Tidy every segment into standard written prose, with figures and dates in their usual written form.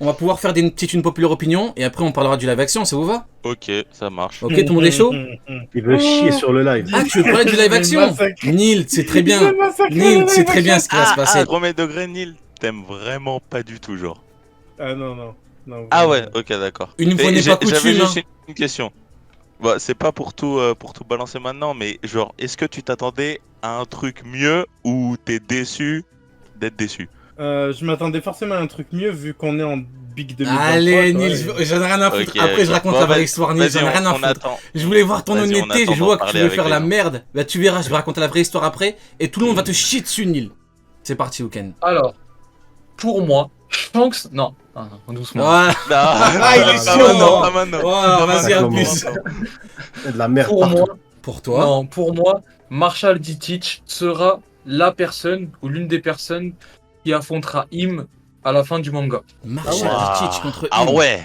On va pouvoir faire des petites une populaire opinion et après on parlera du live action, ça vous va? Ok, ça marche. Ok, tout le monde est chaud? Il veut chier sur le live. Ah, tu veux parler du live action? Neil, c'est très bien. Neil, c'est très bien ce qui va se passer. Premier degré, Neil, t'aimes vraiment pas du tout, genre. Ah non. Ah ouais, ok, d'accord. Une fois n'est pas coutume. J'avais juste une question. Bah, c'est pas pour tout balancer maintenant, mais genre, est-ce que tu t'attendais à un truc mieux ou t'es déçu d'être déçu? Je m'attendais forcément à un truc mieux vu qu'on est en Big 2023. Allez, Neil, j'en ai rien à foutre. Ok, après, je raconte la vraie histoire, Neil, j'en ai rien à on foutre. attend. Je voulais voir ton Vas-y, on honnêteté, attend je vois d'en que tu parler veux avec faire les la gens. merde. Bah, tu verras, je vais raconter la vraie histoire après et tout le monde va te chier dessus, Neil. C'est parti, Ouken. Alors, pour moi, Shanks... Non, doucement. Voilà. Ah, il est pas chaud, maintenant, non. pas maintenant. Oh, vas-y, Ça abuse. De la merde Pour partout. moi, Pour toi, non, pour moi, Marshall D. Teach sera la personne ou l'une des personnes qui affrontera Im à la fin du manga. Marshall Waouh. Ditich contre Ah Im. ouais.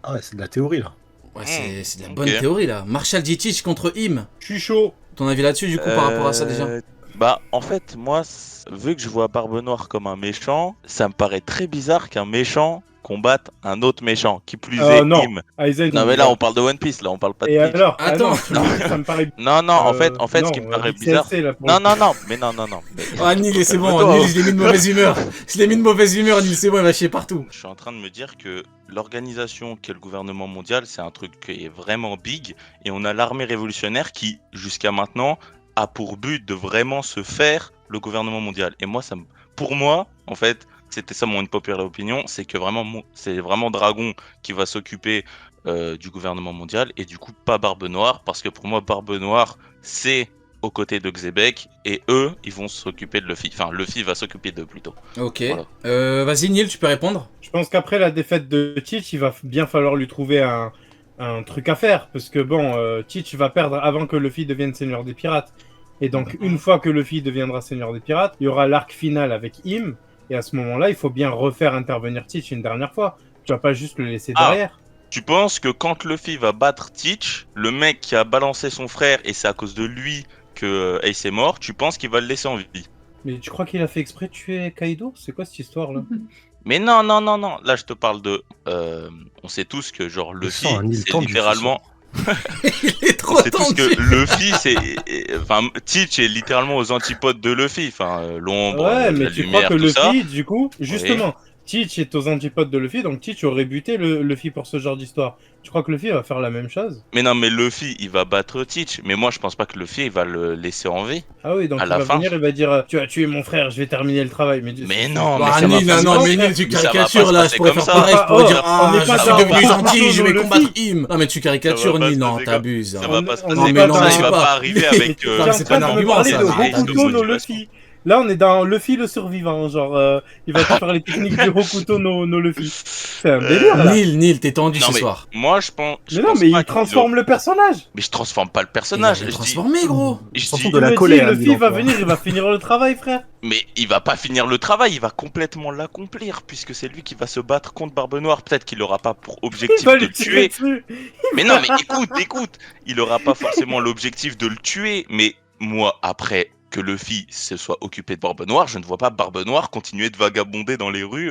Ah ouais, c'est de la théorie là. Ouais, c'est de la bonne Ok. théorie là. Marshall Ditich contre Im. Je suis chaud. Ton avis là-dessus, du coup, par rapport à ça déjà? Bah, en fait, moi, vu que je vois Barbe Noire comme un méchant, ça me paraît très bizarre qu'un méchant combatte un autre méchant, qui plus est Non. Im. Aizen. Non, mais là, on parle de One Piece, là, on parle pas de Et Bleach. alors Attends. non, tu me dis que ça me paraît. Non, en fait, Non, ce qui me on a paraît dit bizarre. CLC, là, pour Non, le coup. non. Mais... Ah, Neil, c'est bon, Calme-toi. Neil, je l'ai mis de mauvaise humeur. Je l'ai mis de mauvaise humeur, Neil, c'est bon, il va chier partout. Je suis en train de me dire que l'organisation qu'est le gouvernement mondial, c'est un truc qui est vraiment big, et on a l'armée révolutionnaire qui, jusqu'à maintenant, a pour but de vraiment se faire le gouvernement mondial. Et moi, pour moi, en fait, c'était ça mon unpopular opinion, c'est que vraiment, c'est vraiment Dragon qui va s'occuper du gouvernement mondial, et du coup pas Barbe Noire, parce que pour moi, Barbe Noire, c'est aux côtés de Xebec, et eux, ils vont s'occuper de Luffy. Enfin, Luffy va s'occuper d'eux plutôt. Ok. Voilà. Vas-y, Neil, tu peux répondre? Je pense qu'après la défaite de Teach, il va bien falloir lui trouver un truc à faire. Parce que bon, Teach va perdre avant que Luffy devienne Seigneur des Pirates. Et donc, une fois que Luffy deviendra Seigneur des Pirates, il y aura l'arc final avec Im. Et à ce moment-là, il faut bien refaire intervenir Teach une dernière fois. Tu vas pas juste le laisser derrière. Tu penses que quand Luffy va battre Teach, le mec qui a balancé son frère, et c'est à cause de lui que Ace est mort, tu penses qu'il va le laisser en vie? Mais tu crois qu'il a fait exprès de tuer Kaido? C'est quoi cette histoire-là? Mais non. Là, je te parle de... on sait tous que genre Luffy, sens un île c'est tendue, littéralement... Il est trop On sait tous tendu. que Luffy, c'est... Enfin, Teach est littéralement aux antipodes de Luffy. Enfin, l'ombre, Ouais, la mais tu lumière, crois que tout ça. Luffy, du coup, justement, Teach est aux antipodes de Luffy, donc Teach aurait buté Luffy pour ce genre d'histoire. Tu crois que Luffy va faire la même chose? Mais non, mais Luffy, il va battre Teach. Mais moi, je pense pas que Luffy, il va le laisser en vie. Ah oui, donc À il la va fin. venir, il va dire tu as tué mon frère, je vais terminer le travail. Mais non, mais Bah, ça va Neil, pas se non, passer. mais Neil, tu Mais ça va pas caricatures se là, je passer pourrais comme faire ça. pareil, je pourrais Oh, dire on n'est ah, pas je suis dans devenu Naruto, gentil, je vais Luffy. combattre Im. Non mais tu caricatures, Ça va pas Neil, se non, passer t'abuses. Ça hein. va pas se on passer est comme pas ça, dans- il va pas arriver avec... Tu es Non, en c'est train pas un de me argument, parler ça, de arrête, Hokuto arrête. no Luffy. Là, on est dans Luffy le survivant, genre, il va te faire les techniques du Hokuto no Luffy. C'est un délire, là. Neil, t'es tendu Non ce mais soir. moi je pense. Mais non, mais il transforme le personnage. Mais je transforme pas le Il personnage. va le Je dis, transformer, gros. je Surtout dis- de la Tu me colère, dis, Luffy dis va donc, venir, il va finir le travail, frère. mais il va pas finir le travail, il va complètement l'accomplir puisque c'est lui qui va se battre contre Barbe Noire. Peut-être qu'il aura pas pour Il objectif va de lui le tirer tuer. dessus. Mais non, mais écoute, il aura pas forcément l'objectif de le tuer. Mais moi, après que Luffy se soit occupé de Barbe Noire, je ne vois pas Barbe Noire continuer de vagabonder dans les rues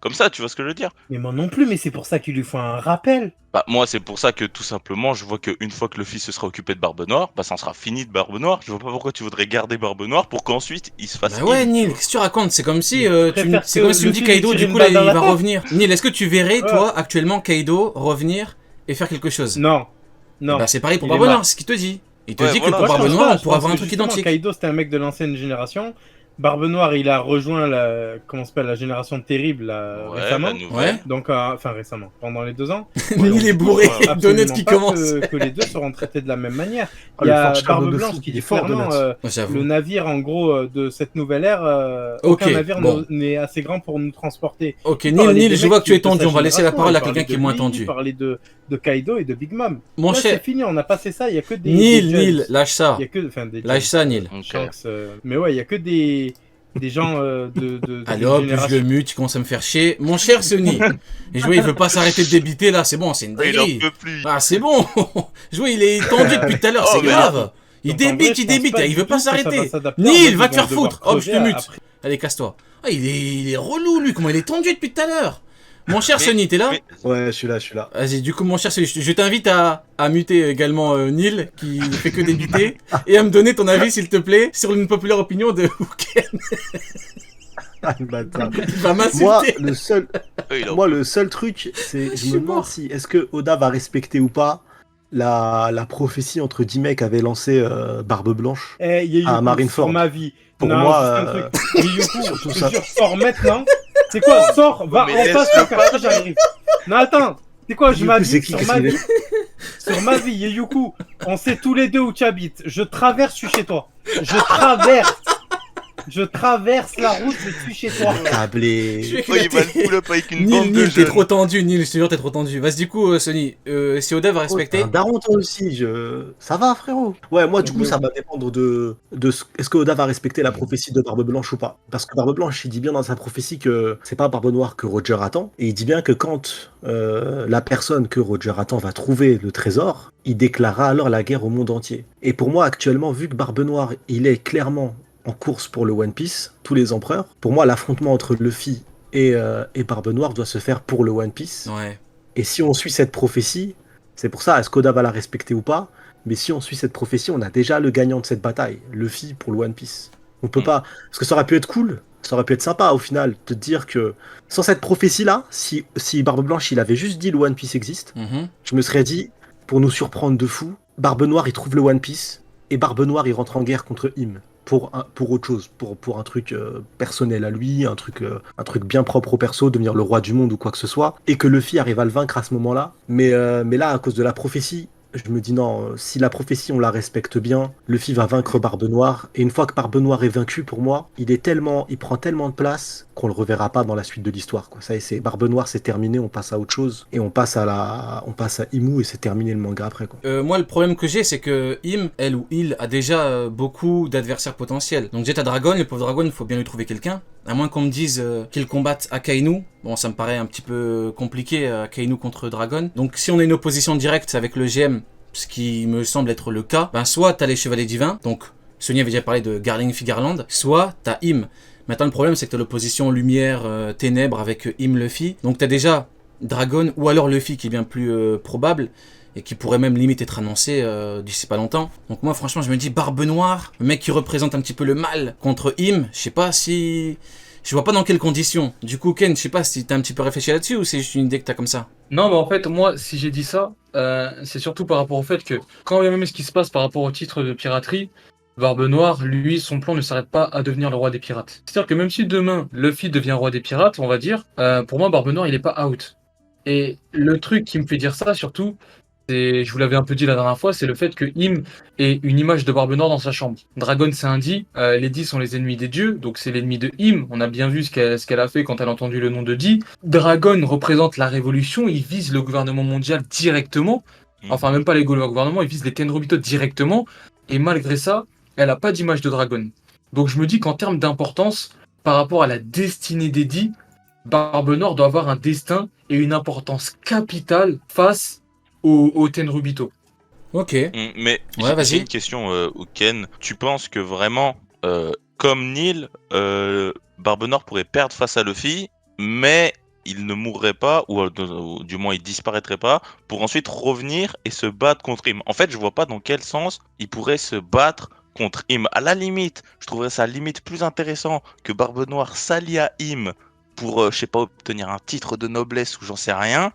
comme ça. Tu vois ce que je veux dire? Mais moi non plus, mais c'est pour ça qu'il lui faut un rappel. Bah moi c'est pour ça que tout simplement je vois qu'une fois que Luffy se sera occupé de Barbe Noire, bah ça en sera fini de Barbe Noire. Je vois pas pourquoi tu voudrais garder Barbe Noire pour qu'ensuite il se fasse Bah ouais, heal. Neil, qu'est-ce que tu racontes? C'est comme si Je tu préfère c'est que comme si tu me dis Luffy lui Kaido, tire du une coup là balle il dans la va tête. revenir. Neil, est-ce que tu verrais Ouais. toi actuellement Kaido revenir et faire quelque chose? Non, non. Bah c'est pareil pour Il est Barbe mort. Noire, c'est ce qu'il te dit. Il te Ouais, dit voilà. que pour Moi, je Barbe pense Noire pas, on je pourra pense avoir un que truc justement, identique. Kaido, c'était un mec de l'ancienne génération. Barbe Noire, il a rejoint la, comment ça s'appelle, la génération terrible là, Ouais, récemment. la nouvelle. Ouais. Donc, enfin récemment, pendant les 2 ans. Neil est bourré, Absolument Donut qui pas commence. que les deux seront traités de la même manière. Ah, Il y le a forge Barbe cadeau de Blanche fou, qui il dit est fort, clairement Donuts. Ouais, j'avoue. le navire en gros de cette nouvelle ère, Ok, aucun navire bon. n'est assez grand pour nous transporter. Ok, Il Neil, parlait Neil, des je mecs vois que tu es de sa tendu, on va laisser la génération, parole à il parlait quelqu'un qui est de moins lui, tendu. Il parlait de Kaido et de Big Mom. Mon Là, cher, c'est fini, on a passé ça, il y a que des Neil, des Neil, judges. lâche ça. Il y a que, enfin, des Lâche ça, Neil. Ok. Shanks, mais ouais, il y a que des gens de Allez cette hop, je génération. le mute, il commence à me faire chier. Mon cher Sony, et je vois, il veut pas s'arrêter de débiter là, c'est bon, c'est une Il en dinguerie. peut plus. Ah, c'est bon. Je vois, il est tendu depuis tout à l'heure, Oh, c'est mais grave. Il Donc, en vrai, débite, je il pense débite, pas il du veut tout pas que ça va s'arrêter. s'adapter. Neil, En fait, va ils te faire vont devoir foutre. Hop, je te creuser mute. après. Allez, casse-toi. Ah, il est relou, lui, comment il est tendu depuis tout à l'heure. Mon cher Mais- Sonny, t'es là? mais- Ouais, je suis là. Vas-y, du coup, mon cher Sonny, je t'invite à muter également Neil, qui fait que débiter, et à me donner ton avis, s'il te plaît, sur une populaire opinion de Ouken. Ah, le bâtard. Il va Moi, m'insulter. le seul truc, c'est je me demande si est-ce que Oda va respecter ou pas la prophétie entre 10 mecs avait lancé Barbe Blanche. Eh, Yeyuku, Ah, Marineford. sur ma vie. Pour Non, moi, juste un truc. Yeyuku, surtout je ça. te jure, sors maintenant. C'est quoi, sors, va mais en face, laisse-le après j'arrive. Non, attends. C'est quoi, je Yeyuku, m'habille c'est qui, sur qu'est-ce ma qu'il vie. Sur ma vie, Yeyuku, on sait tous les deux où tu habites. Je traverse, je suis chez toi. Je traverse la route, je suis chez toi. Câblé. Je suis Oh, il va éclaté. le pull up avec une Nil, bande de Nil, t'es jeunes. trop tendu, Nil, je te jure, t'es trop tendu. Vas-y, du coup, Sonny, si Oda va Oh, respecter. t'es un daron toi aussi, ça va frérot. Ouais, moi du coup ça va dépendre est-ce que Oda va respecter la prophétie de Barbe Blanche ou pas. Parce que Barbe Blanche il dit bien dans sa prophétie que c'est pas Barbe Noire que Roger attend. Et il dit bien que quand la personne que Roger attend va trouver le trésor, il déclarera alors la guerre au monde entier. Et pour moi actuellement, vu que Barbe Noire il est clairement en course pour le One Piece, tous les empereurs, pour moi l'affrontement entre Luffy et Barbe Noire doit se faire pour le One Piece. Ouais. Et si on suit cette prophétie, c'est pour ça, est-ce qu'Oda va la respecter ou pas? Mais si on suit cette prophétie, on a déjà le gagnant de cette bataille, Luffy pour le One Piece. On peut pas... Parce que ça aurait pu être cool, ça aurait pu être sympa au final, de te dire que sans cette prophétie-là, si Barbe Blanche il avait juste dit le One Piece existe, Mhm. je me serais dit, pour nous surprendre de fou, Barbe Noire il trouve le One Piece, et Barbe Noire il rentre en guerre contre Im. Pour autre chose, pour un truc personnel à lui, un truc bien propre au perso, devenir le roi du monde ou quoi que ce soit, et que Luffy arrive à le vaincre à ce moment-là. Mais là, à cause de la prophétie, je me dis non, si la prophétie on la respecte bien, Luffy va vaincre Barbe Noire, et une fois que Barbe Noire est vaincu, pour moi, il prend tellement de place qu'on le reverra pas dans la suite de l'histoire, quoi. Ça y est, c'est Barbe Noire, c'est terminé, on passe à autre chose, et on passe à Imu, et c'est terminé le manga après, quoi. Moi, le problème que j'ai, c'est que elle ou il a déjà beaucoup d'adversaires potentiels. Donc, j'ai ta Dragon, le pauvre Dragon, il faut bien lui trouver quelqu'un. À moins qu'on me dise qu'il combatte Akainu. Bon, ça me paraît un petit peu compliqué, Akainu contre Dragon. Donc, si on a une opposition directe avec le GM, ce qui me semble être le cas, ben soit t'as les Chevaliers Divins, donc Sony avait déjà parlé de Garling Figarland, soit t'as Im. Maintenant, le problème, c'est que t'as l'opposition Lumière, Ténèbres avec Im Luffy. Donc, t'as déjà Dragon ou alors Luffy qui est bien plus probable et qui pourrait même limite être annoncé d'ici pas longtemps. Donc moi franchement je me dis Barbe Noire, le mec qui représente un petit peu le mal contre Im, je sais pas si... Je vois pas dans quelles conditions. Du coup Ken, je sais pas si t'as un petit peu réfléchi là-dessus ou c'est juste une idée que t'as comme ça. Non, mais en fait, moi, si j'ai dit ça, c'est surtout par rapport au fait que, quand bien même ce qui se passe par rapport au titre de piraterie, Barbe Noire, lui, son plan ne s'arrête pas à devenir le roi des pirates. C'est-à-dire que même si demain, Luffy devient roi des pirates, on va dire, pour moi, Barbe Noire, il est pas out. Et le truc qui me fait dire ça, surtout, c'est, je vous l'avais un peu dit la dernière fois, c'est le fait que Im ait une image de Barbe Noire dans sa chambre. Dragon, c'est un Di, les Di sont les ennemis des dieux, donc c'est l'ennemi de Im. On a bien vu ce qu'elle a fait quand elle a entendu le nom de Di. Dragon représente la révolution, il vise le gouvernement mondial directement. Enfin, même pas les gouvernements, il vise les Tenryubito directement. Et malgré ça, elle n'a pas d'image de Dragon. Donc je me dis qu'en termes d'importance, par rapport à la destinée des Di, Barbe Noire doit avoir un destin et une importance capitale face au Tenryubito. Ok. Mais Ouais, vas-y. j'ai une question, Ken. Tu penses que vraiment, comme Neil, Barbe Noire pourrait perdre face à Luffy, mais il ne mourrait pas, ou du moins il disparaîtrait pas, pour ensuite revenir et se battre contre Im. En fait, je vois pas dans quel sens il pourrait se battre contre Im. À la limite, je trouverais ça limite plus intéressant que Barbe Noire s'allie à Im pour, je sais pas, obtenir un titre de noblesse ou j'en sais rien,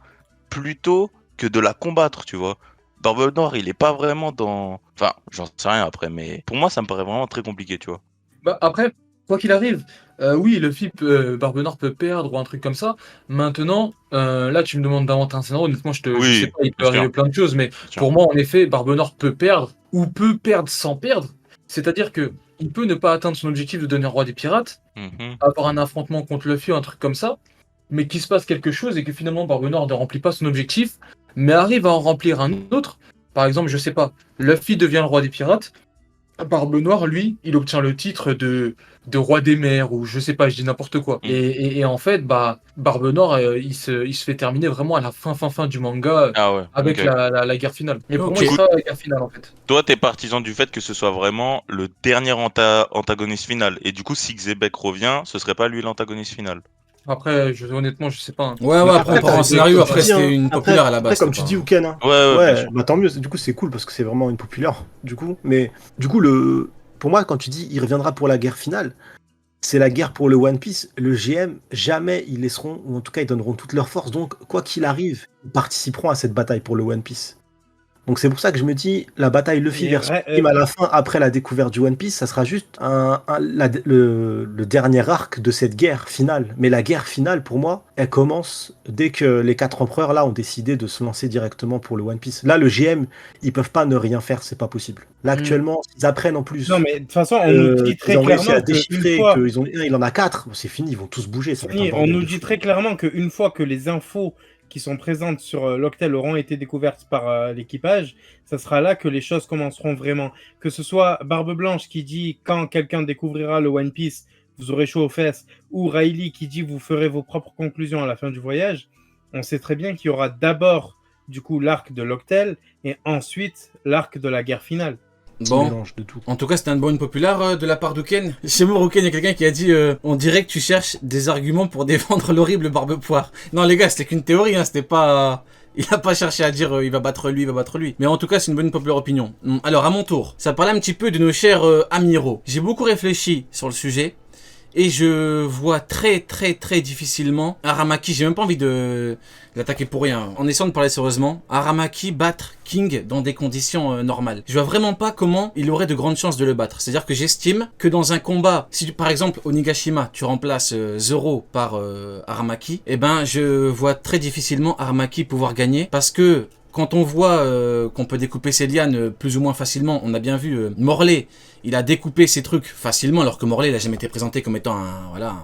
plutôt que de la combattre, tu vois. Barbe Noire, il est pas vraiment dans... Enfin, j'en sais rien après, mais pour moi, ça me paraît vraiment très compliqué, tu vois. Bah après, quoi qu'il arrive, oui, Luffy, Barbe Noire peut perdre ou un truc comme ça. Maintenant, là, tu me demandes d'inventer un scénario. Honnêtement, je Oui, sais pas, il peut bien sûr. arriver plein de choses, mais sûr. pour moi, en effet, Barbe Noire peut perdre ou peut perdre sans perdre. C'est-à-dire que il peut ne pas atteindre son objectif de devenir roi des pirates, Mhm. avoir un affrontement contre Luffy ou un truc comme ça, mais qu'il se passe quelque chose et que finalement Barbe Noire ne remplit pas son objectif, mais arrive à en remplir un autre. Par exemple, je sais pas, Luffy devient le roi des pirates, Barbe Noire, lui, il obtient le titre de roi des mers, ou je sais pas, je dis n'importe quoi. Mm. Et en fait, bah, Barbe Noire, il se fait terminer vraiment à la fin du manga, Ah ouais, avec ok. la guerre finale. Et pour Ok. moi, c'est ça la guerre finale, en fait. Toi, t'es partisan du fait que ce soit vraiment le dernier antagoniste final. Et du coup, si Xebec revient, ce serait pas lui l'antagoniste final. Après, honnêtement, je sais pas. Hein. Ouais, après, on part en scénario. Après, c'était une populaire à la base. Après, comme tu dis, Uken, hein. Ouais. Bah tant mieux. Du coup, c'est cool parce que c'est vraiment une populaire. Du coup, mais du coup, pour moi, quand tu dis il reviendra pour la guerre finale, c'est la guerre pour le One Piece. Le GM, jamais ils laisseront, ou en tout cas, ils donneront toute leur force. Donc, quoi qu'il arrive, ils participeront à cette bataille pour le One Piece. Donc c'est pour ça que je me dis, la bataille Luffy versus Kim à la fin, après la découverte du One Piece, ça sera juste le dernier arc de cette guerre finale. Mais la guerre finale, pour moi, elle commence dès que les 4 empereurs là ont décidé de se lancer directement pour le One Piece. Là, le GM, ils peuvent pas ne rien faire, c'est pas possible. Là, actuellement, ils apprennent en plus. Non, mais de toute façon, on nous dit très clairement à déchiffrer qu'il en a 4, c'est fini, ils vont tous bouger. On nous dit très clairement qu'une fois que les infos qui sont présentes sur l'Octel auront été découvertes par l'équipage, ça sera là que les choses commenceront vraiment. Que ce soit Barbe Blanche qui dit quand quelqu'un découvrira le One Piece, vous aurez chaud aux fesses, ou Riley qui dit vous ferez vos propres conclusions à la fin du voyage, on sait très bien qu'il y aura d'abord du coup l'arc de l'Octel et ensuite l'arc de la guerre finale. Bon, en tout cas c'était une bonne populaire de la part d'Uken. Chez moi, Uken, il y a quelqu'un qui a dit on dirait que tu cherches des arguments pour défendre l'horrible Barbe-Poire. Non les gars, c'était qu'une théorie, hein, c'était pas... Il a pas cherché à dire il va battre lui, il va battre lui. Mais en tout cas, c'est une bonne populaire opinion. Alors à mon tour, ça parlait un petit peu de nos chers amiraux. J'ai beaucoup réfléchi sur le sujet. Et je vois très difficilement Aramaki, j'ai même pas envie de l'attaquer pour rien, en essayant de parler sérieusement, Aramaki battre King dans des conditions normales. Je vois vraiment pas comment il aurait de grandes chances de le battre. C'est-à-dire que j'estime que dans un combat, si par exemple au Nigashima, tu remplaces Zoro par Aramaki, eh ben je vois très difficilement Aramaki pouvoir gagner parce que quand on voit qu'on peut découper ses lianes plus ou moins facilement, on a bien vu Morlaix, il a découpé ses trucs facilement, alors que Morlaix, il a jamais été présenté comme étant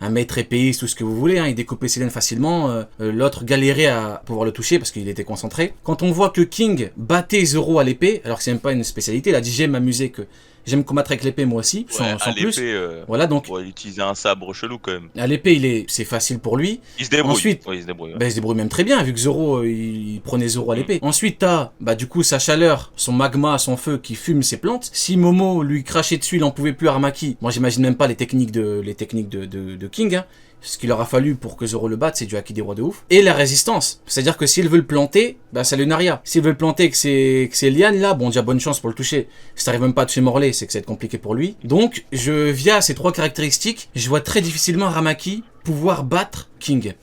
un maître épéiste, tout ce que vous voulez, hein, il découpait ses lianes facilement, l'autre galérait à pouvoir le toucher parce qu'il était concentré. Quand on voit que King battait Zoro à l'épée, alors que c'est même pas une spécialité, il a dit j'aime m'amuser, que j'aime combattre avec l'épée moi aussi, sans plus. Voilà, donc, il utiliser un sabre chelou quand même. À l'épée, c'est facile pour lui. Il se débrouille. Ensuite, il se débrouille. Il se débrouille même très bien, vu que Zoro, il prenait Zoro à l'épée. Ensuite, t'as, du coup, sa chaleur, son magma, son feu qui fume ses plantes. Si Momo lui crachait dessus, il en pouvait plus Aramaki. Moi, j'imagine même pas les techniques de King, hein. Ce qu'il aura fallu pour que Zoro le batte, c'est du haki des rois de ouf. Et la résistance. C'est-à-dire que s'il veut le planter, c'est le Naria. S'il veut le planter que c'est Liane là, bon, déjà bonne chance pour le toucher. Si t'arrives même pas à toucher Morlaix, c'est que ça va être compliqué pour lui. Donc, via ces 3 caractéristiques, je vois très difficilement Aramaki pouvoir battre King.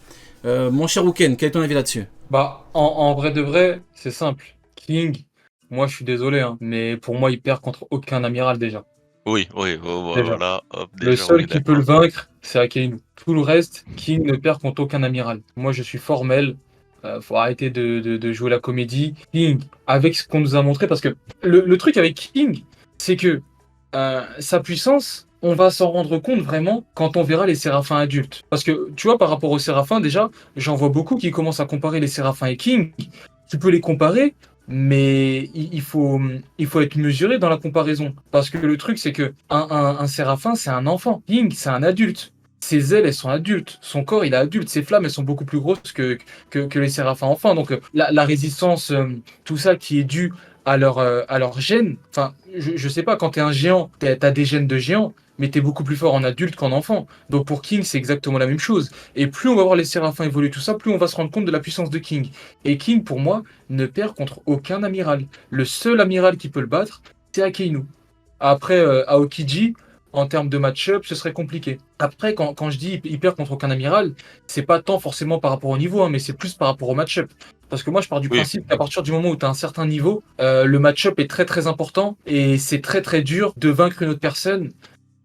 Mon cher Uken, quel est ton avis là-dessus? En vrai de vrai, c'est simple. King, moi je suis désolé, hein, mais pour moi il perd contre aucun amiral déjà. Oui, voilà. Hop, le seul qui peut le vaincre, c'est Akainu. Tout le reste, King ne perd contre aucun amiral. Moi, je suis formel. Faut arrêter de jouer la comédie. King, avec ce qu'on nous a montré, parce que le truc avec King, c'est que sa puissance, on va s'en rendre compte vraiment quand on verra les séraphins adultes. Parce que, tu vois, par rapport aux séraphins, déjà, j'en vois beaucoup qui commencent à comparer les séraphins et King. Tu peux les comparer, mais il faut être mesuré dans la comparaison. Parce que le truc, c'est que un séraphin, c'est un enfant. King, c'est un adulte. Ses ailes, elles sont adultes. Son corps, il est adulte. Ses flammes, elles sont beaucoup plus grosses que les séraphins enfants. Donc, la résistance, tout ça qui est dû à leur gène. Enfin, je sais pas, quand t'es un géant, t'as des gènes de géant, mais t'es beaucoup plus fort en adulte qu'en enfant. Donc pour King, c'est exactement la même chose. Et plus on va voir les séraphins évoluer tout ça, plus on va se rendre compte de la puissance de King. Et King, pour moi, ne perd contre aucun amiral. Le seul amiral qui peut le battre, c'est Akainu. Après, Aokiji, en termes de match-up, ce serait compliqué. Après, quand je dis il perd contre aucun amiral, c'est pas tant forcément par rapport au niveau, hein, mais c'est plus par rapport au match-up. Parce que moi, je pars du principe qu'à partir du moment où tu as un certain niveau, le match-up est très important et c'est très dur de vaincre une autre personne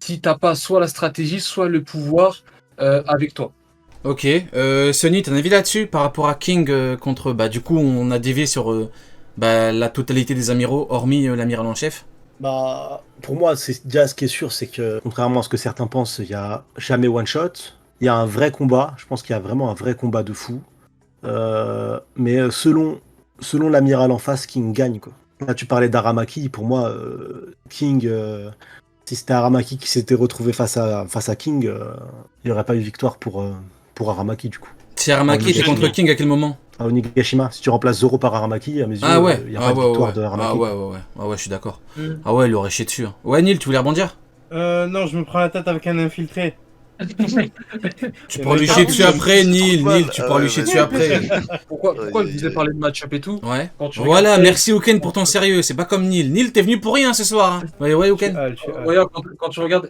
si t'as pas soit la stratégie, soit le pouvoir avec toi. Ok, Sonny, t'as un avis là-dessus par rapport à King contre... du coup, on a dévié sur la totalité des amiraux, hormis l'amiral en chef. Pour moi, c'est déjà ce qui est sûr, c'est que, contrairement à ce que certains pensent, il n'y a jamais one-shot. Il y a un vrai combat, je pense qu'il y a vraiment un vrai combat de fou. Mais selon l'amiral en face, King gagne, quoi. Là, tu parlais d'Aramaki, pour moi, King... si c'était Aramaki qui s'était retrouvé face à King, il n'y aurait pas eu victoire pour Aramaki, du coup. Si Aramaki était contre King, à quel moment? Au Nigashima, si tu remplaces Zoro par Aramaki, à mes yeux, il n'y a pas de victoire de Aramaki. Ouais, je suis d'accord. Ah ouais, il aurait chié dessus. Ouais, Neil, tu voulais rebondir? Non, je me prends la tête avec un infiltré. Tu pourras lui chier dessus après, Neil, tu pourras lui chier dessus après. Pourquoi je vous ai parlé de match-up et tout? Ouais. Quand tu Voilà, regardes- merci Ouken pour ton sérieux, c'est pas comme Neil. Neil, t'es venu pour rien ce soir. Hein. Ouais, Ouken. Tu- Regarde, quand tu regardes